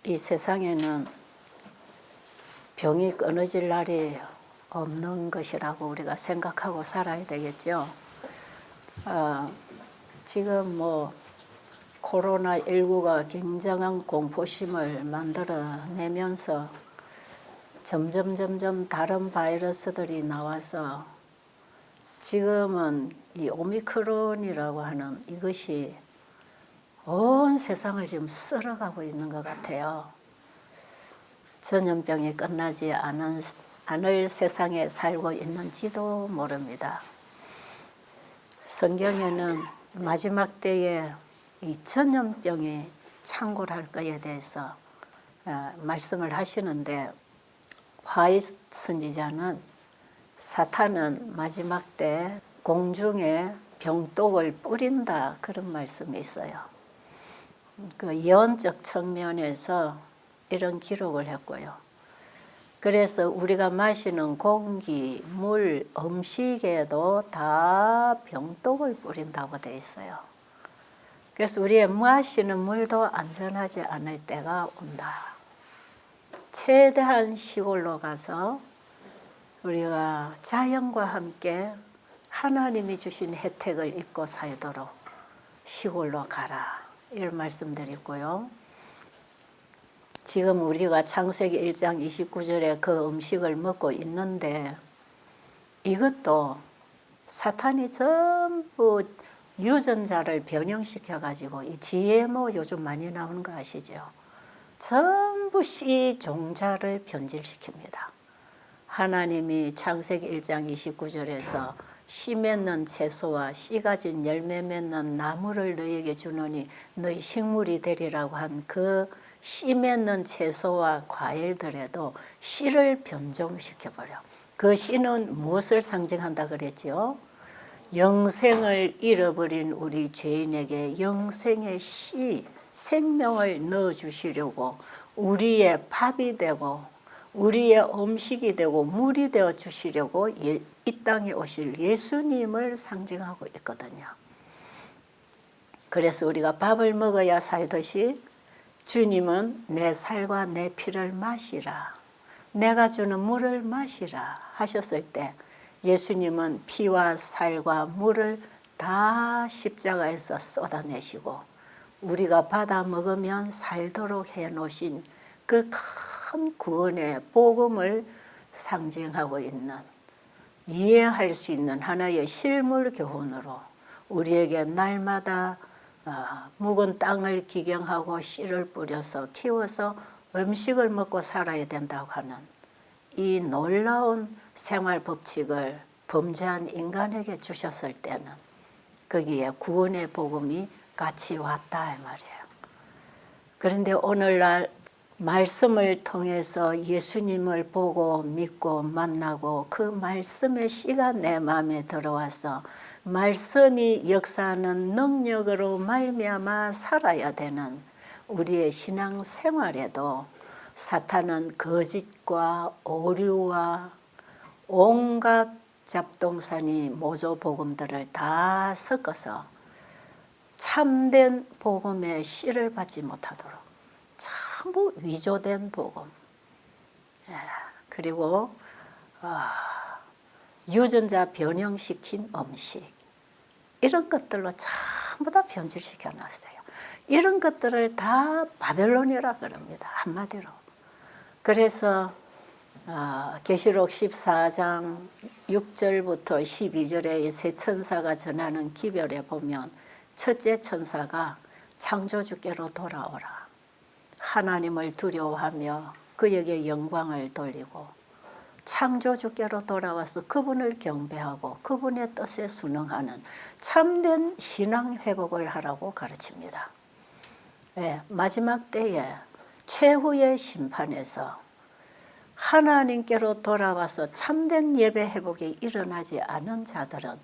이 세상에는 병이 끊어질 날이 없는 것이라고 우리가 생각하고 살아야 되겠죠. 지금 코로나19가 굉장한 공포심을 만들어내면서 점점 다른 바이러스들이 나와서 지금은 이 오미크론이라고 하는 이것이 온 세상을 지금 쓸어가고 있는 것 같아요. 전염병이 끝나지 않을 세상에 살고 있는지도 모릅니다. 성경에는 마지막 때에 이 전염병이 창궐할 것에 대해서 말씀을 하시는데, 화이트 선지자는 사탄은 마지막 때 공중에 병독을 뿌린다, 그런 말씀이 있어요. 그 예언적 측면에서 이런 기록을 했고요. 그래서 우리가 마시는 공기, 물, 음식에도 다 병독을 뿌린다고 되어 있어요. 그래서 우리의 마시는 물도 안전하지 않을 때가 온다. 최대한 시골로 가서 우리가 자연과 함께 하나님이 주신 혜택을 입고 살도록 시골로 가라, 이런 말씀드리고요. 지금 우리가 창세기 1장 29절에 그 음식을 먹고 있는데, 이것도 사탄이 전부 유전자를 변형시켜 가지고, 이 GMO 요즘 많이 나오는 거 아시죠? 전부 씨 종자를 변질시킵니다. 하나님이 창세기 1장 29절에서 씨 맺는 채소와 씨 가진 열매 맺는 나무를 너희에게 주노니 너희 식물이 되리라고 한 그 씨 맺는 채소와 과일들에도 씨를 변종시켜버려. 그 씨는 무엇을 상징한다 그랬죠? 영생을 잃어버린 우리 죄인에게 영생의 씨, 생명을 넣어주시려고 우리의 밥이 되고 우리의 음식이 되고 물이 되어 주시려고 이 땅에 오실 예수님을 상징하고 있거든요. 그래서 우리가 밥을 먹어야 살듯이 주님은 내 살과 내 피를 마시라, 내가 주는 물을 마시라 하셨을 때, 예수님은 피와 살과 물을 다 십자가에서 쏟아내시고 우리가 받아 먹으면 살도록 해놓으신 그 큰 구원의 복음을 상징하고 있는, 이해할 수 있는 하나의 실물 교훈으로 우리에게 날마다 묵은 땅을 기경하고 씨를 뿌려서 키워서 음식을 먹고 살아야 된다고 하는 이 놀라운 생활 법칙을 범죄한 인간에게 주셨을 때는 거기에 구원의 복음이 같이 왔다, 이 말이에요. 그런데 오늘날 말씀을 통해서 예수님을 보고 믿고 만나고 그 말씀의 씨가 내 마음에 들어와서 말씀이 역사하는 능력으로 말미암아 살아야 되는 우리의 신앙 생활에도 사탄은 거짓과 오류와 온갖 잡동사니 모조 복음들을 다 섞어서 참된 복음의 씨를 받지 못하도록 전부 위조된 복음, 그리고 유전자 변형시킨 음식, 이런 것들로 전부 다 변질시켜 놨어요. 이런 것들을 다 바벨론이라 그럽니다, 한마디로. 그래서 계시록 14장 6절부터 12절에 이 세 천사가 전하는 기별에 보면, 첫째 천사가 창조주께로 돌아오라, 하나님을 두려워하며 그에게 영광을 돌리고 창조주께로 돌아와서 그분을 경배하고 그분의 뜻에 순응하는 참된 신앙 회복을 하라고 가르칩니다. 마지막 때에 최후의 심판에서 하나님께로 돌아와서 참된 예배 회복이 일어나지 않은 자들은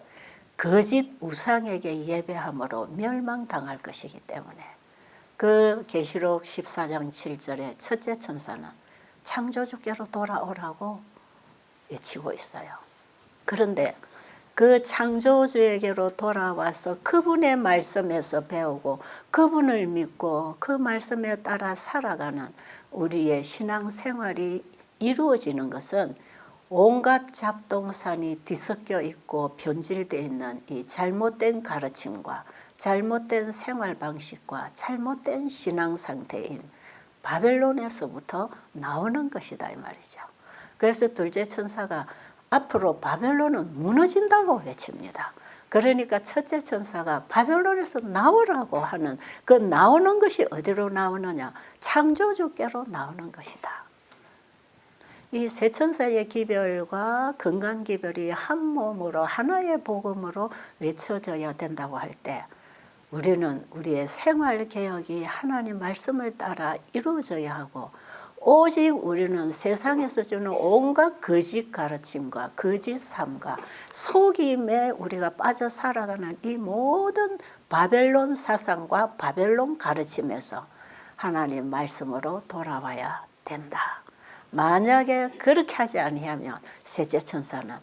거짓 우상에게 예배함으로 멸망당할 것이기 때문에, 그 계시록 14장 7절에 첫째 천사는 창조주께로 돌아오라고 외치고 있어요. 그런데 그 창조주에게로 돌아와서 그분의 말씀에서 배우고 그분을 믿고 그 말씀에 따라 살아가는 우리의 신앙생활이 이루어지는 것은 온갖 잡동산이 뒤섞여 있고 변질되어 있는 이 잘못된 가르침과 잘못된 생활 방식과 잘못된 신앙 상태인 바벨론에서부터 나오는 것이다 이 말이죠. 그래서 둘째 천사가 앞으로 바벨론은 무너진다고 외칩니다. 그러니까 첫째 천사가 바벨론에서 나오라고 하는 그 나오는 것이 어디로 나오느냐? 창조주께로 나오는 것이다. 이 세 천사의 기별과 건강 기별이 한 몸으로 하나의 복음으로 외쳐져야 된다고 할 때 우리는 우리의 생활 개혁이 하나님 말씀을 따라 이루어져야 하고 오직 우리는 세상에서 주는 온갖 거짓 가르침과 거짓 삶과 속임에 우리가 빠져 살아가는 이 모든 바벨론 사상과 바벨론 가르침에서 하나님 말씀으로 돌아와야 된다. 만약에 그렇게 하지 아니하면 셋째 천사는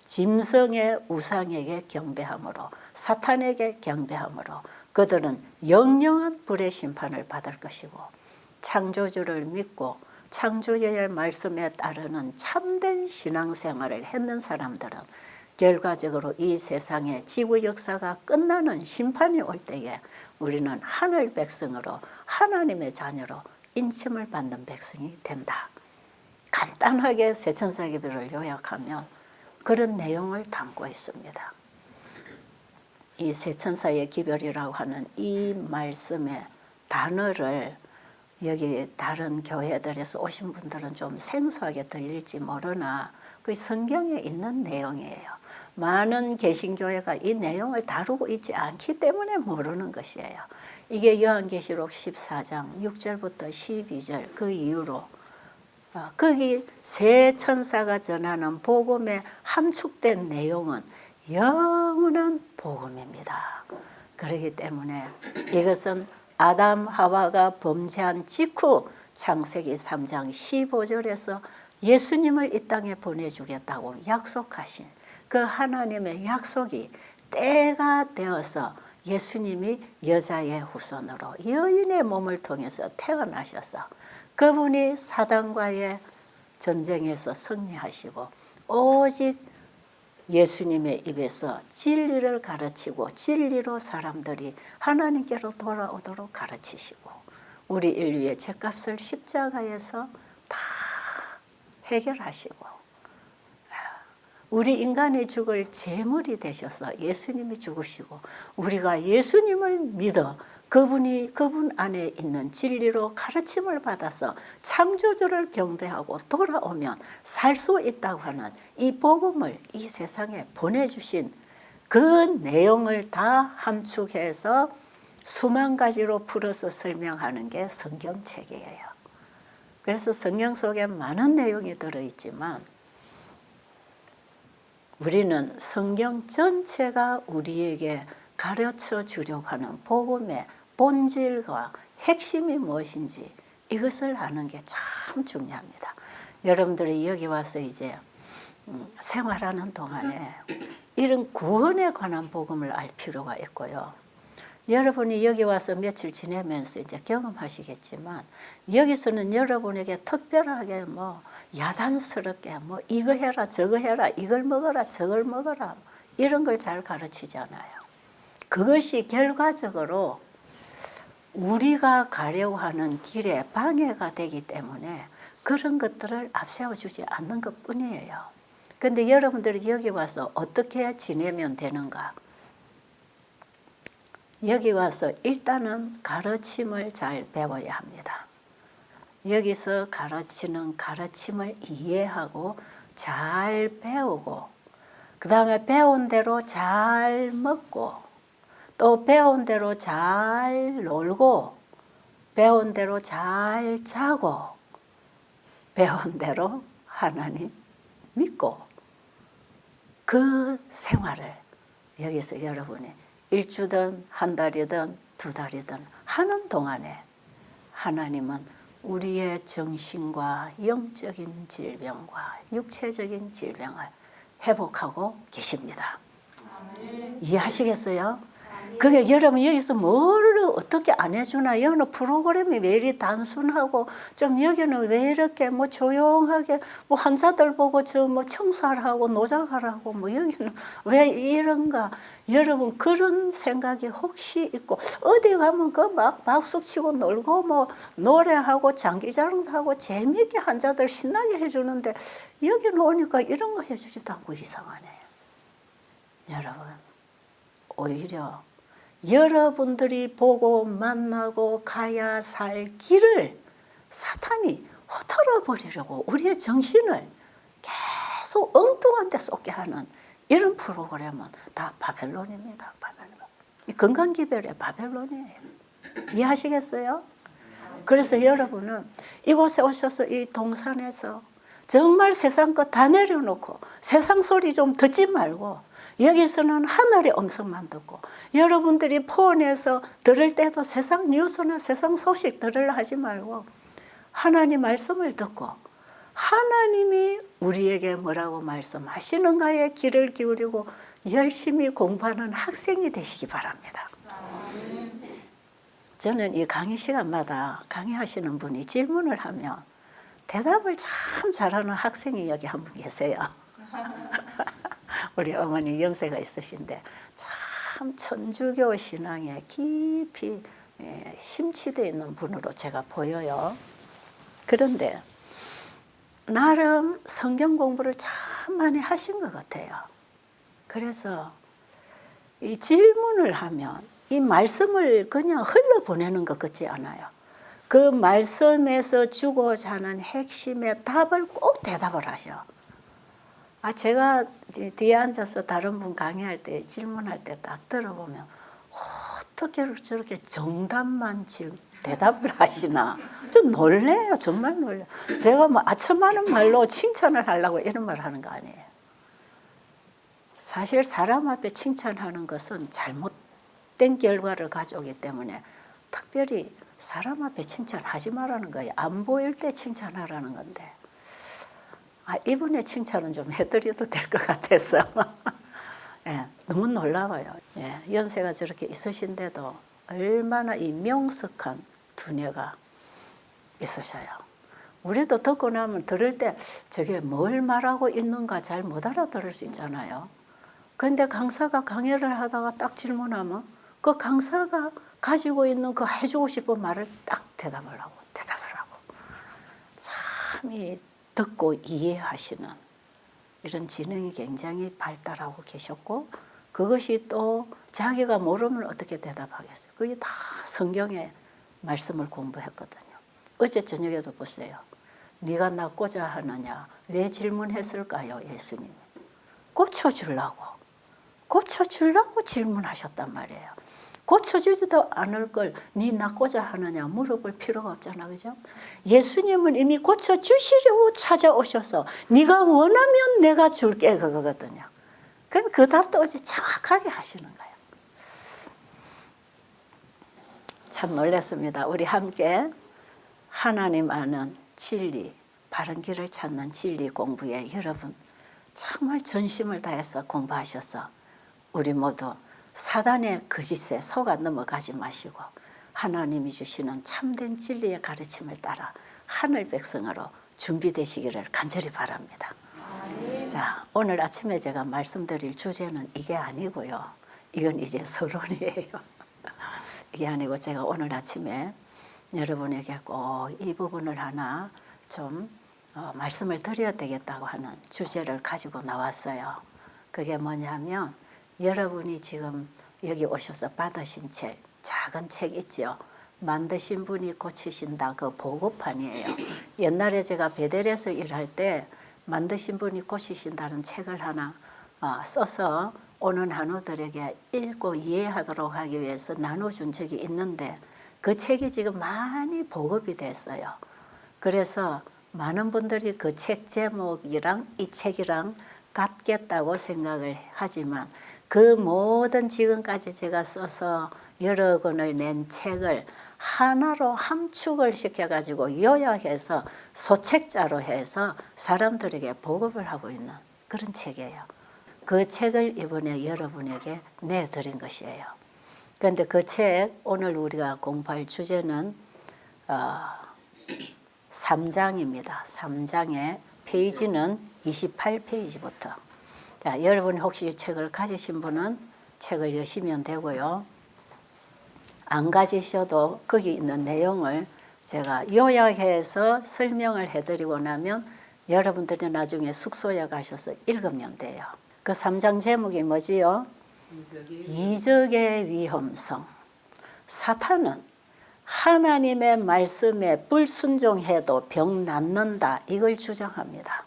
짐승의 우상에게 경배함으로 사탄에게 경배함으로 그들은 영영한 불의 심판을 받을 것이고 창조주를 믿고 창조주의 말씀에 따르는 참된 신앙생활을 했는 사람들은 결과적으로 이 세상의 지구 역사가 끝나는 심판이 올 때에 우리는 하늘 백성으로 하나님의 자녀로 인침을 받는 백성이 된다. 간단하게 세천사 기별을 요약하면 그런 내용을 담고 있습니다. 이 세천사의 기별이라고 하는 이 말씀의 단어를 여기 다른 교회들에서 오신 분들은 좀 생소하게 들릴지 모르나 그 성경에 있는 내용이에요. 많은 개신교회가 이 내용을 다루고 있지 않기 때문에 모르는 것이에요. 이게 요한계시록 14장 6절부터 12절 그 이후로 거기 세 천사가 전하는 복음에 함축된 내용은 영원한 복음입니다. 그렇기 때문에 이것은 아담 하와가 범죄한 직후 창세기 3장 15절에서 예수님을 이 땅에 보내주겠다고 약속하신 그 하나님의 약속이 때가 되어서 예수님이 여자의 후손으로 여인의 몸을 통해서 태어나셔서 그분이 사단과의 전쟁에서 승리하시고 오직 예수님의 입에서 진리를 가르치고 진리로 사람들이 하나님께로 돌아오도록 가르치시고 우리 인류의 죄값을 십자가에서 다 해결하시고 우리 인간의 죽을 제물이 되셔서 예수님이 죽으시고 우리가 예수님을 믿어 그분 안에 있는 진리로 가르침을 받아서 창조주를 경배하고 돌아오면 살 수 있다고 하는 이 복음을 이 세상에 보내주신 그 내용을 다 함축해서 수만 가지로 풀어서 설명하는 게 성경책이에요. 그래서 성경 속에 많은 내용이 들어있지만 우리는 성경 전체가 우리에게 가르쳐 주려고 하는 복음의 본질과 핵심이 무엇인지 이것을 아는 게 참 중요합니다. 여러분들이 여기 와서 이제 생활하는 동안에 이런 구원에 관한 복음을 알 필요가 있고요. 여러분이 여기 와서 며칠 지내면서 이제 경험하시겠지만 여기서는 여러분에게 특별하게 뭐 야단스럽게 뭐 이거 해라 저거 해라 이걸 먹어라 저걸 먹어라 이런 걸 잘 가르치잖아요. 그것이 결과적으로 우리가 가려고 하는 길에 방해가 되기 때문에 그런 것들을 앞세워주지 않는 것뿐이에요. 그런데 여러분들이 여기 와서 어떻게 지내면 되는가? 여기 와서 일단은 가르침을 잘 배워야 합니다. 여기서 가르치는 가르침을 이해하고 잘 배우고 그 다음에 배운 대로 잘 먹고 또 배운 대로 잘 놀고 배운 대로 잘 자고 배운 대로 하나님 믿고 그 생활을 여기서 여러분이 일주든 한 달이든 두 달이든 하는 동안에 하나님은 우리의 정신과 영적인 질병과 육체적인 질병을 회복하고 계십니다. 이해하시겠어요? 그게 여러분 여기서 뭘 어떻게 안 해주나, 여느 프로그램이 왜 이리 단순하고 좀 여기는 왜 이렇게 뭐 조용하게 뭐 환자들 보고 저 뭐 청소하라고 노작하라고 뭐 여기는 왜 이런가. 여러분 그런 생각이 혹시 있고 어디 가면 그 막 박수 치고 놀고 뭐 노래하고 장기자랑도 하고 재미있게 환자들 신나게 해주는데 여기는 오니까 이런 거 해주지도 않고 이상하네요. 여러분 오히려 여러분들이 보고 만나고 가야 살 길을 사탄이 흩어져 버리려고 우리의 정신을 계속 엉뚱한 데 쏟게 하는 이런 프로그램은 다 바벨론입니다. 바벨론. 건강기별의 바벨론이에요. 이해하시겠어요? 그래서 여러분은 이곳에 오셔서 이 동산에서 정말 세상 것 다 내려놓고 세상 소리 좀 듣지 말고 여기서는 하늘의 음성만 듣고 여러분들이 폰에서 들을 때도 세상 뉴스나 세상 소식 들으려 하지 말고 하나님 말씀을 듣고 하나님이 우리에게 뭐라고 말씀하시는가에 귀를 기울이고 열심히 공부하는 학생이 되시기 바랍니다. 저는 이 강의 시간마다 강의하시는 분이 질문을 하면 대답을 참 잘하는 학생이 여기 한 분 계세요. 우리 어머니 영세가 있으신데 참 천주교 신앙에 깊이 심취되어 있는 분으로 제가 보여요. 그런데 나름 성경 공부를 참 많이 하신 것 같아요. 그래서 이 질문을 하면 이 말씀을 그냥 흘러보내는 것 같지 않아요. 그 말씀에서 주고자 하는 핵심의 답을 꼭 대답을 하셔. 제가 뒤에 앉아서 다른 분 강의할 때 질문할 때 딱 들어보면 어떻게 저렇게 정답만 대답을 하시나. 좀 놀래요. 정말 놀래요. 제가 뭐 아첨하는 말로 칭찬을 하려고 이런 말 하는 거 아니에요. 사실 사람 앞에 칭찬하는 것은 잘못된 결과를 가져오기 때문에 특별히 사람 앞에 칭찬하지 말라는 거예요. 안 보일 때 칭찬하라는 건데 이분의 칭찬은 좀 해드려도 될 것 같아서 예, 너무 놀라워요. 예, 연세가 저렇게 있으신데도 얼마나 이 명석한 두뇌가 있으셔요. 우리도 듣고 나면 들을 때 저게 뭘 말하고 있는가 잘 못 알아들을 수 있잖아요. 그런데 강사가 강의를 하다가 딱 질문하면 그 강사가 가지고 있는 그 해주고 싶은 말을 딱 대답을 하고 참 이 듣고 이해하시는 이런 지능이 굉장히 발달하고 계셨고 그것이 또 자기가 모르면 어떻게 대답하겠어요. 그게 다 성경의 말씀을 공부했거든요. 어제 저녁에도 보세요. 네가 낫고자 하느냐 왜 질문했을까요? 예수님이 고쳐주려고 질문하셨단 말이에요. 고쳐주지도 않을 걸 네 낫고자 하느냐 물어볼 필요가 없잖아. 그죠? 예수님은 이미 고쳐주시려고 찾아오셔서 네가 원하면 내가 줄게 그거거든요. 그 답도 어제 정확하게 하시는 거예요. 참 놀랐습니다. 우리 함께 하나님 아는 진리, 바른 길을 찾는 진리 공부에 여러분 정말 전심을 다해서 공부하셔서 우리 모두 사단의 거짓에 속아 넘어가지 마시고 하나님이 주시는 참된 진리의 가르침을 따라 하늘 백성으로 준비되시기를 간절히 바랍니다. 자, 오늘 아침에 제가 말씀드릴 주제는 이게 아니고요. 이건 이제 서론이에요. 이게 아니고 제가 오늘 아침에 여러분에게 꼭 이 부분을 하나 좀 말씀을 드려야 되겠다고 하는 주제를 가지고 나왔어요. 그게 뭐냐면 여러분이 지금 여기 오셔서 받으신 책, 작은 책 있죠. 만드신 분이 고치신다 그 보고판이에요. 옛날에 제가 베델에서 일할 때 만드신 분이 고치신다는 책을 하나 써서 오는 한우들에게 읽고 이해하도록 하기 위해서 나눠준 적이 있는데 그 책이 지금 많이 보급이 됐어요. 그래서 많은 분들이 그 책 제목이랑 이 책이랑 같겠다고 생각을 하지만 그 모든 지금까지 제가 써서 여러 권을 낸 책을 하나로 함축을 시켜가지고 요약해서 소책자로 해서 사람들에게 보급을 하고 있는 그런 책이에요. 그 책을 이번에 여러분에게 내드린 것이에요. 그런데 그 책 오늘 우리가 공부할 주제는 3장입니다. 3장의 페이지는 28페이지부터. 자, 여러분 혹시 책을 가지신 분은 책을 여시면 되고요. 안 가지셔도 거기 있는 내용을 제가 요약해서 설명을 해드리고 나면 여러분들이 나중에 숙소에 가셔서 읽으면 돼요. 그 3장 제목이 뭐지요? 이적의 위험성. 사탄은 하나님의 말씀에 불순종해도 병 낫는다, 이걸 주장합니다.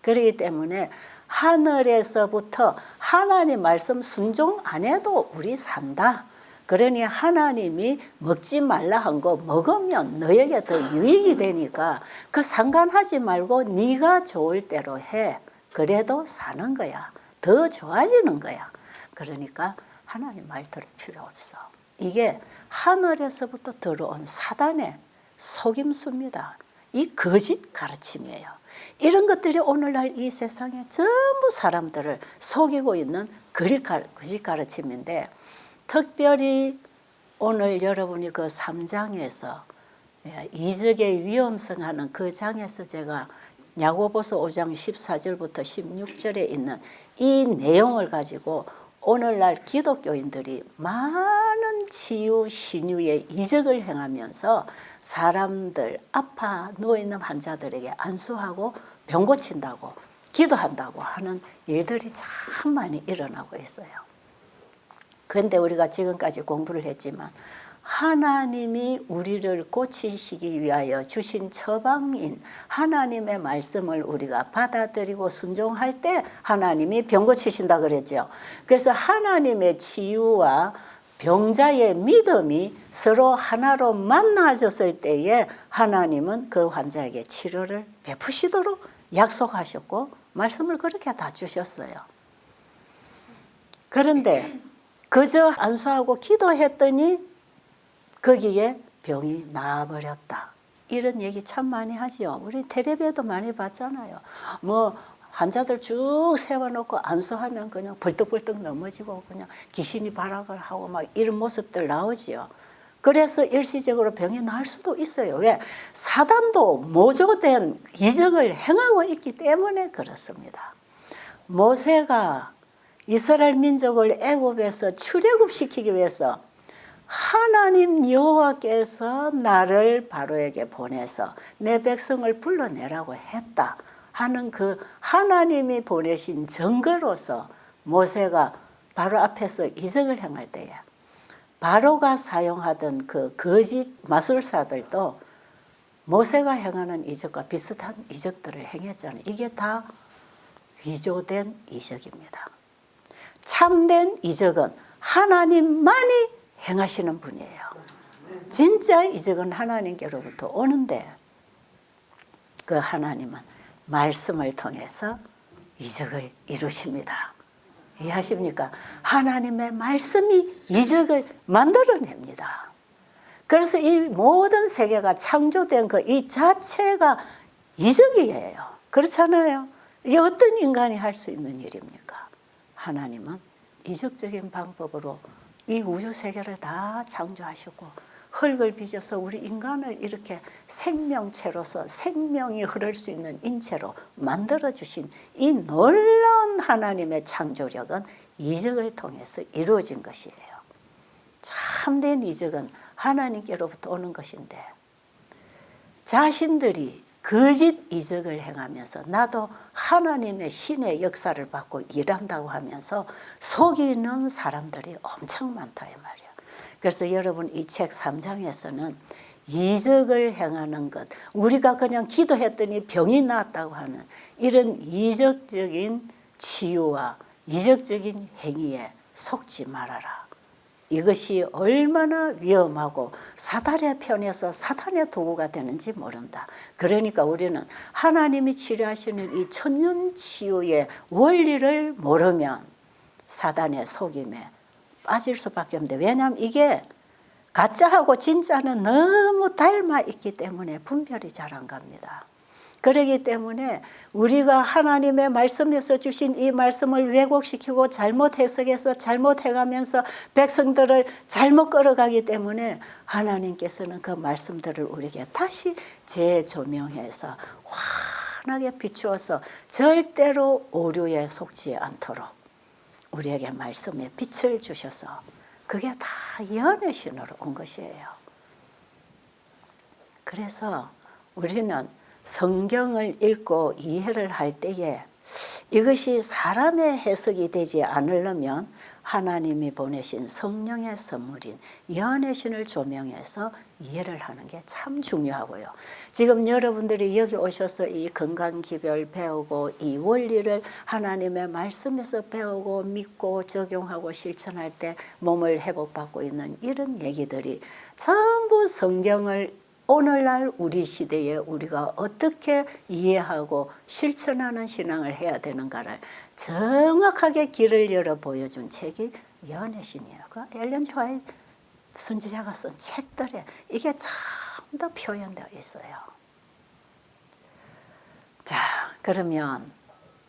그렇기 때문에 하늘에서부터 하나님 말씀 순종 안 해도 우리 산다. 그러니 하나님이 먹지 말라 한 거 먹으면 너에게 더 유익이 되니까 그 상관하지 말고 네가 좋을 대로 해. 그래도 사는 거야. 더 좋아지는 거야. 그러니까 하나님 말 들을 필요 없어. 이게 하늘에서부터 들어온 사단의 속임수입니다. 이 거짓 가르침이에요. 이런 것들이 오늘날 이 세상에 전부 사람들을 속이고 있는 거짓 가르침인데, 특별히 오늘 여러분이 그 3장에서 이적의 위험성 하는 그 장에서 제가 야고보서 5장 14절부터 16절에 있는 이 내용을 가지고 오늘날 기독교인들이 많은 치유, 신유의 이적을 행하면서 사람들, 아파 누워있는 환자들에게 안수하고 병 고친다고 기도한다고 하는 일들이 참 많이 일어나고 있어요. 그런데 우리가 지금까지 공부를 했지만 하나님이 우리를 고치시기 위하여 주신 처방인 하나님의 말씀을 우리가 받아들이고 순종할 때 하나님이 병 고치신다 그랬죠. 그래서 하나님의 치유와 병자의 믿음이 서로 하나로 만나졌을 때에 하나님은 그 환자에게 치료를 베푸시도록 약속하셨고 말씀을 그렇게 다 주셨어요. 그런데 그저 안수하고 기도했더니 거기에 병이 나아버렸다. 이런 얘기 참 많이 하죠. 우리 텔레비에도 많이 봤잖아요. 뭐 환자들 쭉 세워놓고 안수하면 그냥 벌떡벌떡 넘어지고 그냥 귀신이 발악을 하고 막 이런 모습들 나오지요. 그래서 일시적으로 병이 나을 수도 있어요. 왜? 사단도 모조된 이적을 행하고 있기 때문에 그렇습니다. 모세가 이스라엘 민족을 애굽에서 출애굽시키기 위해서 하나님 여호와께서 나를 바로에게 보내서 내 백성을 불러내라고 했다 하는 그 하나님이 보내신 증거로서 모세가 바로 앞에서 이적을 행할 때에 바로가 사용하던 그 거짓 마술사들도 모세가 행하는 이적과 비슷한 이적들을 행했잖아요. 이게 다 위조된 이적입니다. 참된 이적은 하나님만이 행하시는 분이에요. 진짜 이적은 하나님께로부터 오는데 그 하나님은 말씀을 통해서 이적을 이루십니다. 이해하십니까? 하나님의 말씀이 이적을 만들어냅니다. 그래서 이 모든 세계가 창조된 그 이 자체가 이적이에요. 그렇잖아요. 이게 어떤 인간이 할 수 있는 일입니까? 하나님은 이적적인 방법으로 이 우주 세계를 다 창조하셨고 흙을 빚어서 우리 인간을 이렇게 생명체로서 생명이 흐를 수 있는 인체로 만들어주신 이 놀라운 하나님의 창조력은 이적을 통해서 이루어진 것이에요. 참된 이적은 하나님께로부터 오는 것인데 자신들이 거짓 이적을 행하면서 나도 하나님의 신의 역사를 받고 일한다고 하면서 속이는 사람들이 엄청 많다 이 말이야. 그래서 여러분 이 책 3장에서는 이적을 행하는 것, 우리가 그냥 기도했더니 병이 나았다고 하는 이런 이적적인 치유와 이적적인 행위에 속지 말아라. 이것이 얼마나 위험하고 사단의 편에서 사단의 도구가 되는지 모른다. 그러니까 우리는 하나님이 치료하시는 이 천연치유의 원리를 모르면 사단의 속임에 빠질 수밖에 없는데, 왜냐하면 이게 가짜하고 진짜는 너무 닮아 있기 때문에 분별이 잘 안 갑니다. 그러기 때문에 우리가 하나님의 말씀에서 주신 이 말씀을 왜곡시키고 잘못 해석해서 잘못해가면서 백성들을 잘못 끌어가기 때문에 하나님께서는 그 말씀들을 우리에게 다시 재조명해서 환하게 비추어서 절대로 오류에 속지 않도록 우리에게 말씀의 빛을 주셔서 그게 다 예언의 신으로 온 것이에요. 그래서 우리는 성경을 읽고 이해를 할 때에 이것이 사람의 해석이 되지 않으려면 하나님이 보내신 성령의 선물인 예언의 신을 조명해서 이해를 하는 게 참 중요하고요. 지금 여러분들이 여기 오셔서 이 건강기별 배우고 이 원리를 하나님의 말씀에서 배우고 믿고 적용하고 실천할 때 몸을 회복받고 있는 이런 얘기들이 전부 성경을 오늘날 우리 시대에 우리가 어떻게 이해하고 실천하는 신앙을 해야 되는가를 정확하게 길을 열어 보여준 책이 예언의 신이에요. 그 엘렌 지 화이트 선지자가 쓴 책들에 이게 참 더 표현되어 있어요. 자, 그러면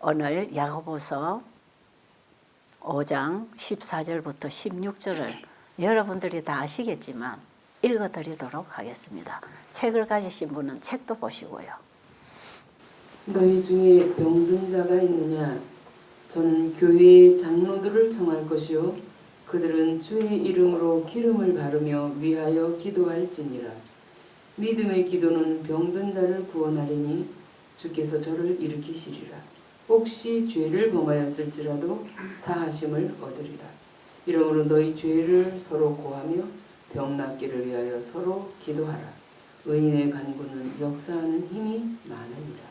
오늘 야고보서 5장 14절부터 16절을 여러분들이 다 아시겠지만 읽어드리도록 하겠습니다. 책을 가지신 분은 책도 보시고요. 너희 중에 병든 자가 있느냐? 저는 교회의 장로들을 청할 것이요 그들은 주의 이름으로 기름을 바르며 위하여 기도할지니라. 믿음의 기도는 병든 자를 구원하리니 주께서 저를 일으키시리라. 혹시 죄를 범하였을지라도 사하심을 얻으리라. 이러므로 너희 죄를 서로 고하며 병 낫기를 위하여 서로 기도하라. 의인의 간구는 역사하는 힘이 많으니라.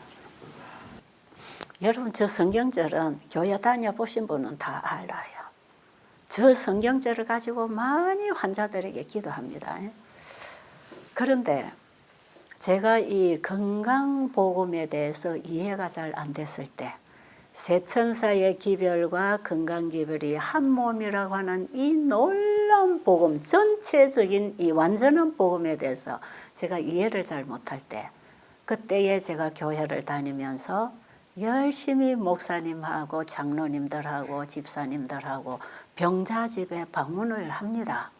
여러분, 저 성경절은 교회 다녀보신 분은 다 알아요. 저 성경절을 가지고 많이 환자들에게 기도합니다. 그런데 제가 이 건강복음에 대해서 이해가 잘 안 됐을 때 세천사의 기별과 건강기별이 한 몸이라고 하는 이 놀라운 복음, 전체적인 이 완전한 복음에 대해서 제가 이해를 잘 못할 때 그때에 제가 교회를 다니면서 열심히 목사님하고 장로님들하고 집사님들하고 병자집에 방문을 합니다.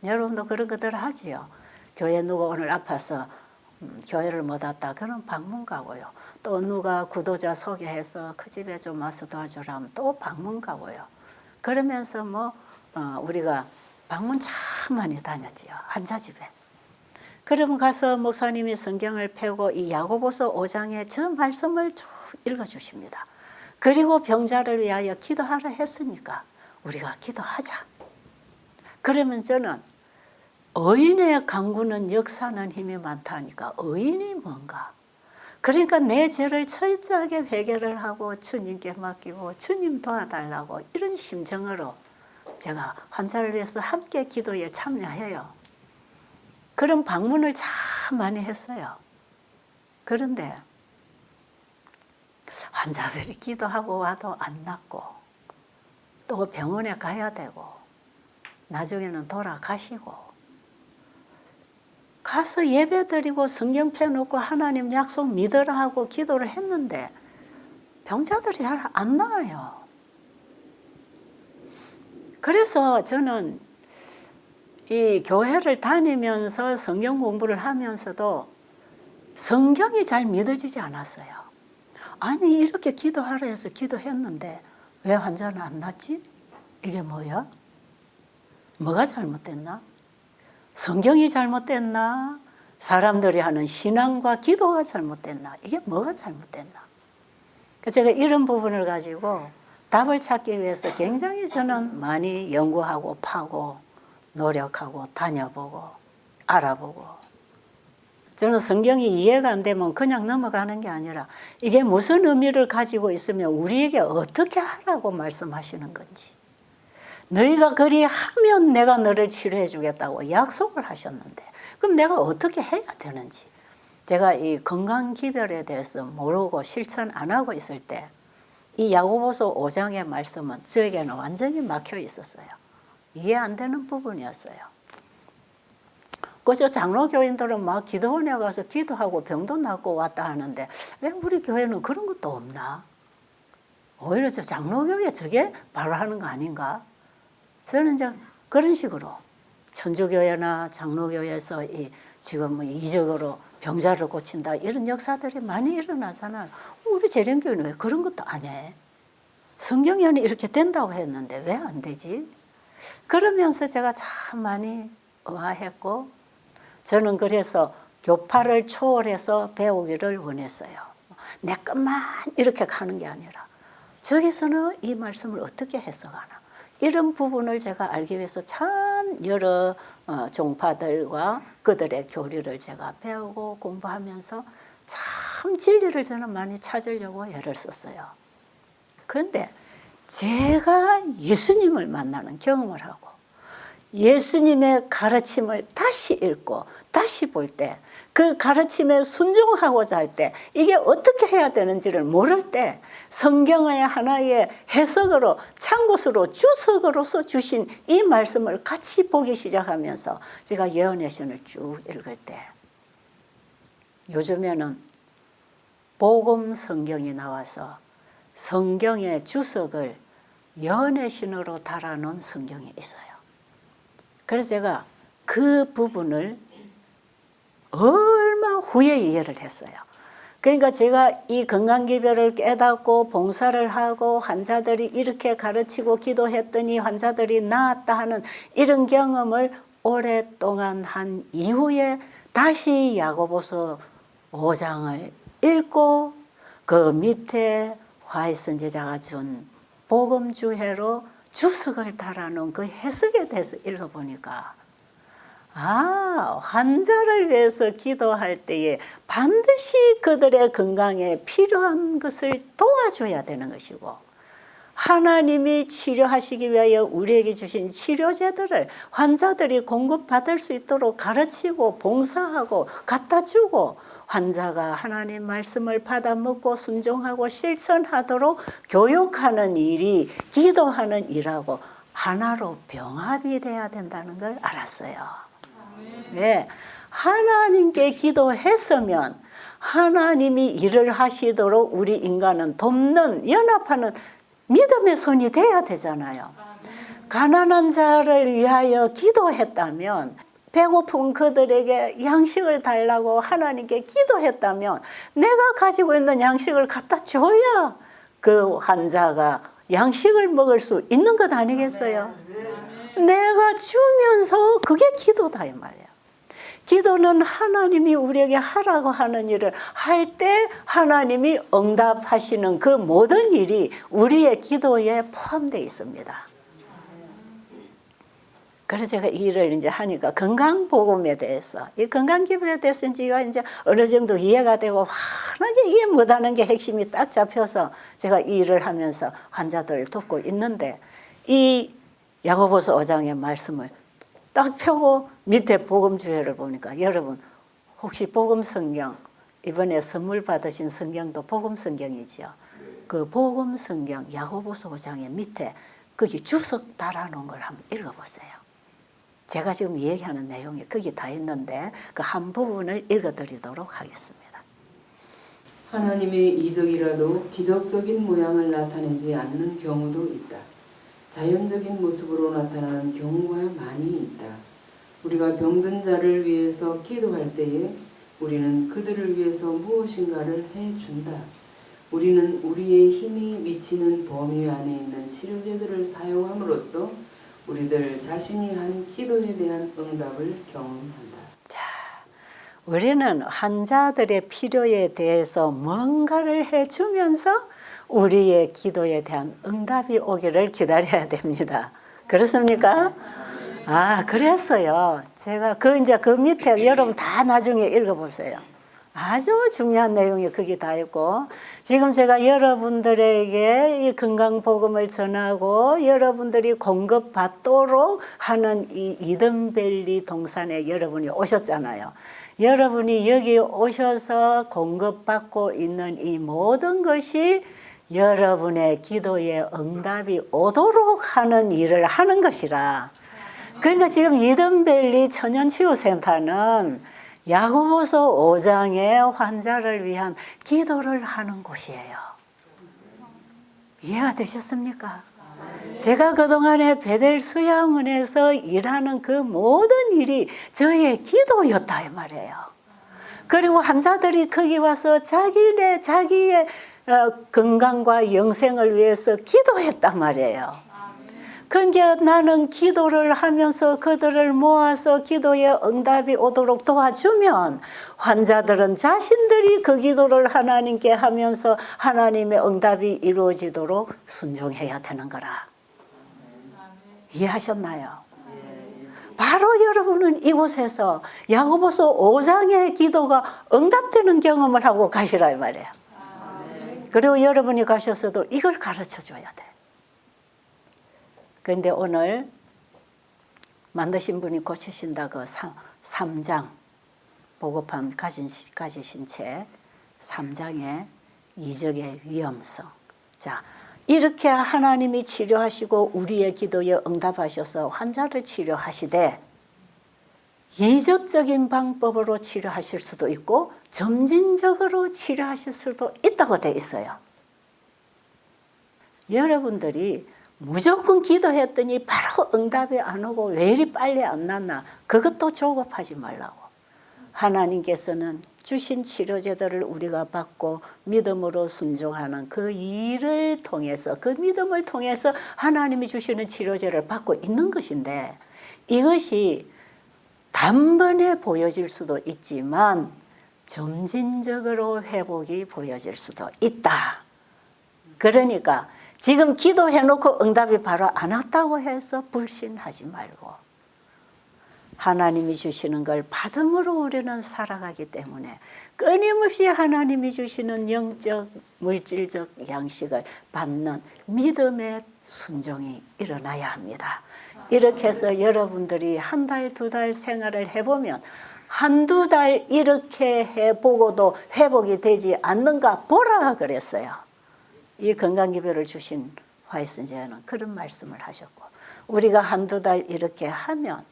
여러분도 그런 것들 하지요. 교회 누가 오늘 아파서 교회를 못 왔다 그럼 방문 가고요. 또 누가 구도자 소개해서 그 집에 좀 와서 도와주라면 또 방문 가고요. 그러면서 우리가 방문 참 많이 다녔지요. 환자집에. 그러면 가서 목사님이 성경을 펴고 이 야고보서 5장에 저 말씀을 쭉 읽어주십니다. 그리고 병자를 위하여 기도하라 했으니까 우리가 기도하자. 그러면 저는 의인의 간구는 역사하는 힘이 많다니까 의인이 뭔가. 그러니까 내 죄를 철저하게 회개를 하고 주님께 맡기고 주님 도와달라고 이런 심정으로 제가 환자를 위해서 함께 기도에 참여해요. 그런 방문을 참 많이 했어요. 그런데 환자들이 기도하고 와도 안 낫고 또 병원에 가야 되고 나중에는 돌아가시고 가서 예배드리고 성경 펴놓고 하나님 약속 믿으라 하고 기도를 했는데 병자들이 잘 안 나아요. 그래서 저는 이 교회를 다니면서 성경 공부를 하면서도 성경이 잘 믿어지지 않았어요. 아니 이렇게 기도하라 해서 기도했는데 왜 환자는 안 낫지? 이게 뭐야? 뭐가 잘못됐나? 성경이 잘못됐나? 사람들이 하는 신앙과 기도가 잘못됐나? 이게 뭐가 잘못됐나? 제가 이런 부분을 가지고 답을 찾기 위해서 굉장히 저는 많이 연구하고 파고 노력하고 다녀보고 알아보고 저는 성경이 이해가 안 되면 그냥 넘어가는 게 아니라 이게 무슨 의미를 가지고 있으면 우리에게 어떻게 하라고 말씀하시는 건지 너희가 그리하면 내가 너를 치료해 주겠다고 약속을 하셨는데 그럼 내가 어떻게 해야 되는지 제가 이 건강기별에 대해서 모르고 실천 안 하고 있을 때 이 야고보서 5장의 말씀은 저에게는 완전히 막혀 있었어요. 이해 안 되는 부분이었어요. 그저 장로교인들은 막 기도원에 가서 기도하고 병도 낫고 왔다 하는데 왜 우리 교회는 그런 것도 없나? 오히려 저 장로교회 저게 바로 하는 거 아닌가? 저는 이제 그런 식으로 천주교회나 장로교회에서 지금 뭐 이적으로 병자를 고친다 이런 역사들이 많이 일어나잖아요. 우리 재림교회는 왜 그런 것도 안 해? 성경에 이렇게 된다고 했는데 왜 안 되지? 그러면서 제가 참 많이 의아했고 저는 그래서 교파를 초월해서 배우기를 원했어요. 내 것만 이렇게 가는 게 아니라 저기서는 이 말씀을 어떻게 해석하나 이런 부분을 제가 알기 위해서 참 여러 종파들과 그들의 교리를 제가 배우고 공부하면서 참 진리를 저는 많이 찾으려고 애를 썼어요. 그런데 제가 예수님을 만나는 경험을 하고 예수님의 가르침을 다시 읽고 다시 볼 때 그 가르침에 순종하고자 할 때 이게 어떻게 해야 되는지를 모를 때 성경의 하나의 해석으로 참고서로 주석으로서 주신 이 말씀을 같이 보기 시작하면서 제가 예언의 신을 쭉 읽을 때 요즘에는 복음 성경이 나와서 성경의 주석을 예언의 신으로 달아놓은 성경이 있어요. 그래서 제가 그 부분을 얼마 후에 이해를 했어요. 그러니까 제가 이 건강기별을 깨닫고 봉사를 하고 환자들이 이렇게 가르치고 기도했더니 환자들이 나았다 하는 이런 경험을 오랫동안 한 이후에 다시 야고보서 5장을 읽고 그 밑에 화이 선지자가 준 복음주해로 주석을 달아놓은 그 해석에 대해서 읽어보니까 환자를 위해서 기도할 때에 반드시 그들의 건강에 필요한 것을 도와줘야 되는 것이고 하나님이 치료하시기 위하여 우리에게 주신 치료제들을 환자들이 공급받을 수 있도록 가르치고 봉사하고 갖다 주고 환자가 하나님 말씀을 받아 먹고 순종하고 실천하도록 교육하는 일이 기도하는 일하고 하나로 병합이 돼야 된다는 걸 알았어요. 왜? 하나님께 기도했으면 하나님이 일을 하시도록 우리 인간은 돕는 연합하는 믿음의 손이 돼야 되잖아요. 가난한 자를 위하여 기도했다면 배고픈 그들에게 양식을 달라고 하나님께 기도했다면 내가 가지고 있는 양식을 갖다 줘야 그 환자가 양식을 먹을 수 있는 것 아니겠어요? 내가 주면서 그게 기도다 이 말이에요. 기도는 하나님이 우리에게 하라고 하는 일을 할 때 하나님이 응답하시는 그 모든 일이 우리의 기도에 포함되어 있습니다. 그래서 제가 이 일을 이제 하니까 건강보험에 대해서 이 건강기별에 대해서 이제 어느 정도 이해가 되고 환하게 이게 뭐다는 게 핵심이 딱 잡혀서 제가 이 일을 하면서 환자들을 돕고 있는데 이 야고보서 5장의 말씀을 딱 펴고 밑에 복음주해를 보니까 여러분 혹시 복음성경 이번에 선물 받으신 성경도 복음성경이지요. 그 복음성경 야고보서 5장의 밑에 거기 주석 달아놓은 걸 한번 읽어보세요. 제가 지금 얘기하는 내용이 거기 다 있는데 그 한 부분을 읽어드리도록 하겠습니다. 하나님의 이적이라도 기적적인 모양을 나타내지 않는 경우도 있다. 자연적인 모습으로 나타나는 경우가 많이 있다. 우리가 병든 자를 위해서 기도할 때에 우리는 그들을 위해서 무엇인가를 해준다. 우리는 우리의 힘이 미치는 범위 안에 있는 치료제들을 사용함으로써 우리들 자신이 한 기도에 대한 응답을 경험한다. 자, 우리는 환자들의 필요에 대해서 뭔가를 해주면서 우리의 기도에 대한 응답이 오기를 기다려야 됩니다. 그렇습니까? 그랬어요. 제가 이제 그 밑에 여러분 다 나중에 읽어보세요. 아주 중요한 내용이 거기 다 있고 지금 제가 여러분들에게 이 건강복음을 전하고 여러분들이 공급받도록 하는 이 이든밸리 동산에 여러분이 오셨잖아요. 여러분이 여기 오셔서 공급받고 있는 이 모든 것이 여러분의 기도에 응답이 오도록 하는 일을 하는 것이라 그러니까 지금 이든밸리 천연치유센터는 야고보서 5장의 환자를 위한 기도를 하는 곳이에요. 이해가 되셨습니까? 제가 그동안에 베델 수양원에서 일하는 그 모든 일이 저의 기도였다 이 말이에요. 그리고 환자들이 거기 와서 자기의 건강과 영생을 위해서 기도했단 말이에요. 그러니까 나는 기도를 하면서 그들을 모아서 기도의 응답이 오도록 도와주면 환자들은 자신들이 그 기도를 하나님께 하면서 하나님의 응답이 이루어지도록 순종해야 되는 거라. 이해하셨나요? 바로 여러분은 이곳에서 야고보서 5장의 기도가 응답되는 경험을 하고 가시라 이 말이에요. 그리고 여러분이 가셔서도 이걸 가르쳐 줘야 돼. 그런데 오늘 만드신 분이 고치신다 그 3장 보고판 가지신 채 3장의 이적의 위험성. 자, 이렇게 하나님이 치료하시고 우리의 기도에 응답하셔서 환자를 치료하시되 이적적인 방법으로 치료하실 수도 있고 점진적으로 치료하실 수도 있다고 돼 있어요. 여러분들이 무조건 기도했더니 바로 응답이 안 오고 왜 이리 빨리 안 났나, 그것도 조급하지 말라고. 하나님께서는 주신 치료제들을 우리가 받고 믿음으로 순종하는 그 일을 통해서, 그 믿음을 통해서 하나님이 주시는 치료제를 받고 있는 것인데, 이것이 단번에 보여질 수도 있지만 점진적으로 회복이 보여질 수도 있다. 그러니까 지금 기도해놓고 응답이 바로 안 왔다고 해서 불신하지 말고, 하나님이 주시는 걸 받음으로 우리는 살아가기 때문에 끊임없이 하나님이 주시는 영적, 물질적 양식을 받는 믿음의 순종이 일어나야 합니다. 이렇게 해서 여러분들이 한 달, 두 달 생활을 해보면 한두 달 이렇게 해보고도 회복이 되지 않는가 보라 그랬어요. 이 건강기별을 주신 화이슨제는 그런 말씀을 하셨고, 우리가 한두 달 이렇게 하면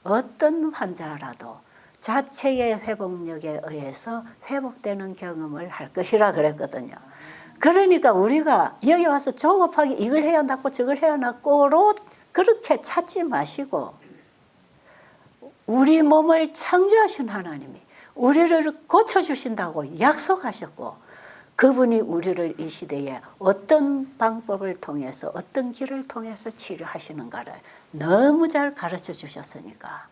어떤 환자라도 자체의 회복력에 의해서 회복되는 경험을 할 것이라 그랬거든요. 그러니까 우리가 여기 와서 조급하게 이걸 해야 낫고 저걸 해야 낫고로 그렇게 찾지 마시고, 우리 몸을 창조하신 하나님이 우리를 고쳐주신다고 약속하셨고, 그분이 우리를 이 시대에 어떤 방법을 통해서 어떤 길을 통해서 치료하시는가를 너무 잘 가르쳐 주셨으니까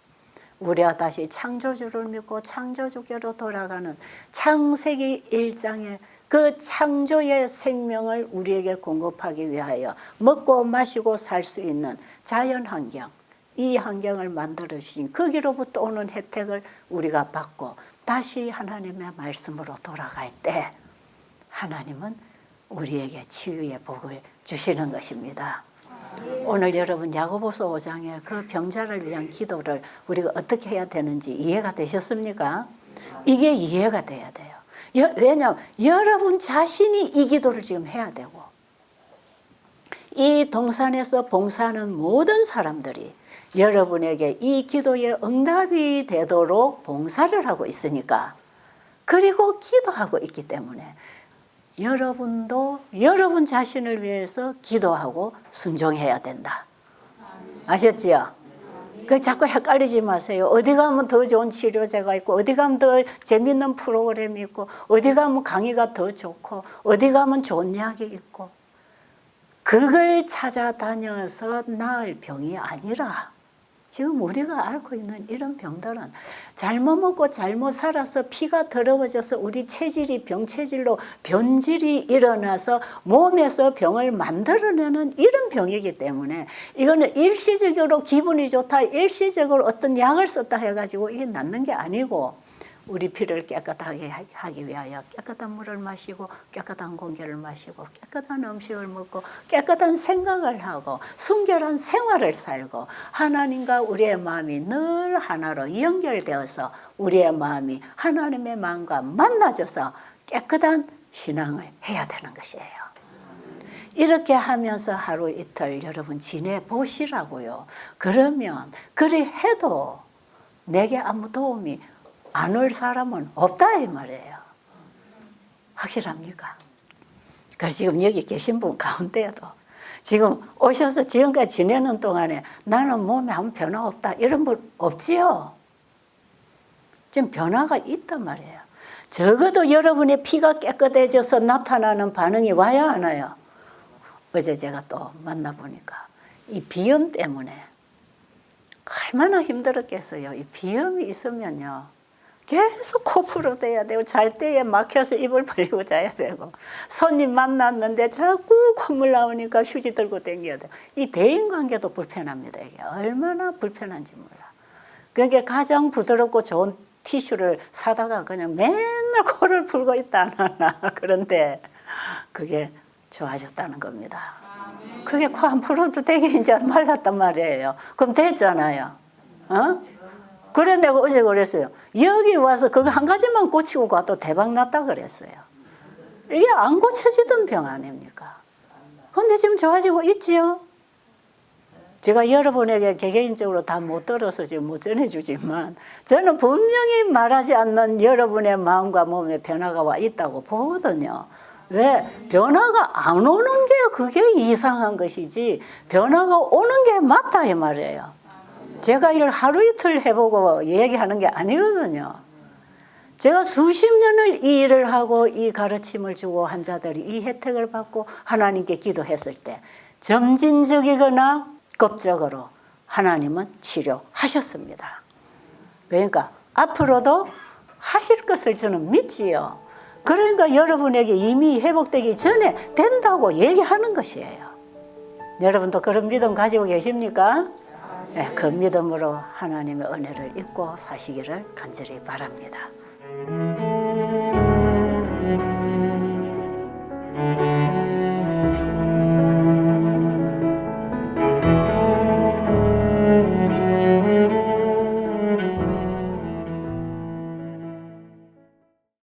우리가 다시 창조주를 믿고 창조주께로 돌아가는 창세기 1장의 그 창조의 생명을 우리에게 공급하기 위하여 먹고 마시고 살 수 있는 자연환경, 이 환경을 만들어 주신 거기로부터 오는 혜택을 우리가 받고 다시 하나님의 말씀으로 돌아갈 때 하나님은 우리에게 치유의 복을 주시는 것입니다. 오늘 여러분 야고보서 5장의 그 병자를 위한 기도를 우리가 어떻게 해야 되는지 이해가 되셨습니까? 이게 이해가 돼야 돼요. 왜냐하면 여러분 자신이 이 기도를 지금 해야 되고, 이 동산에서 봉사하는 모든 사람들이 여러분에게 이 기도의 응답이 되도록 봉사를 하고 있으니까, 그리고 기도하고 있기 때문에 여러분도 여러분 자신을 위해서 기도하고 순종해야 된다. 아셨지요? 그 자꾸 헷갈리지 마세요. 어디 가면 더 좋은 치료제가 있고, 어디 가면 더 재밌는 프로그램이 있고, 어디 가면 강의가 더 좋고, 어디 가면 좋은 약이 있고, 그걸 찾아다녀서 나을 병이 아니라, 지금 우리가 앓고 있는 이런 병들은 잘못 먹고 잘못 살아서 피가 더러워져서 우리 체질이 병체질로 변질이 일어나서 몸에서 병을 만들어내는 이런 병이기 때문에, 이거는 일시적으로 기분이 좋다, 일시적으로 어떤 약을 썼다 해가지고 이게 낫는 게 아니고, 우리 피를 깨끗하게 하기 위하여 깨끗한 물을 마시고 깨끗한 공기를 마시고 깨끗한 음식을 먹고 깨끗한 생각을 하고 순결한 생활을 살고, 하나님과 우리의 마음이 늘 하나로 연결되어서 우리의 마음이 하나님의 마음과 만나져서 깨끗한 신앙을 해야 되는 것이에요. 이렇게 하면서 하루 이틀 여러분 지내보시라고요. 그러면 그리 해도 내게 아무 도움이 안 올 사람은 없다 이 말이에요. 확실합니까? 그래서 지금 여기 계신 분 가운데에도 지금 오셔서 지금까지 지내는 동안에 나는 몸에 아무 변화 없다 이런 분 없지요? 지금 변화가 있단 말이에요. 적어도 여러분의 피가 깨끗해져서 나타나는 반응이 와야 하나요? 어제 제가 또 만나보니까 이 비염 때문에 얼마나 힘들었겠어요. 이 비염이 있으면요. 계속 코프로 돼야 되고 잘 때에 막혀서 입을 벌리고 자야 되고 손님 만났는데 자꾸 콧물 나오니까 휴지 들고 다녀야 돼요. 이 대인관계도 불편합니다. 이게 얼마나 불편한지 몰라. 그러니까 가장 부드럽고 좋은 티슈를 사다가 그냥 맨날 코를 풀고 있다 안 하나. 그런데 그게 좋아졌다는 겁니다. 그게 코 안 풀어도 되게 이제 말랐단 말이에요. 그럼 됐잖아요. 어? 그래 내가 어제 그랬어요. 여기 와서 그거 한 가지만 고치고 가도 대박 났다 그랬어요. 이게 안 고쳐지던 병 아닙니까? 근데 지금 좋아지고 있지요. 제가 여러분에게 개개인적으로 다 못 들어서 지금 못 전해주지만 저는 분명히 말하지 않는 여러분의 마음과 몸에 변화가 와 있다고 보거든요. 왜? 변화가 안 오는 게 그게 이상한 것이지 변화가 오는 게 맞다 이 말이에요. 제가 이걸 하루 이틀 해보고 얘기하는 게 아니거든요. 제가 수십 년을 이 일을 하고 이 가르침을 주고 환자들이 이 혜택을 받고 하나님께 기도했을 때 점진적이거나 급적으로 하나님은 치료하셨습니다. 그러니까 앞으로도 하실 것을 저는 믿지요. 그러니까 여러분에게 이미 회복되기 전에 된다고 얘기하는 것이에요. 여러분도 그런 믿음 가지고 계십니까? 네, 그 믿음으로 하나님의 은혜를 입고 사시기를 간절히 바랍니다.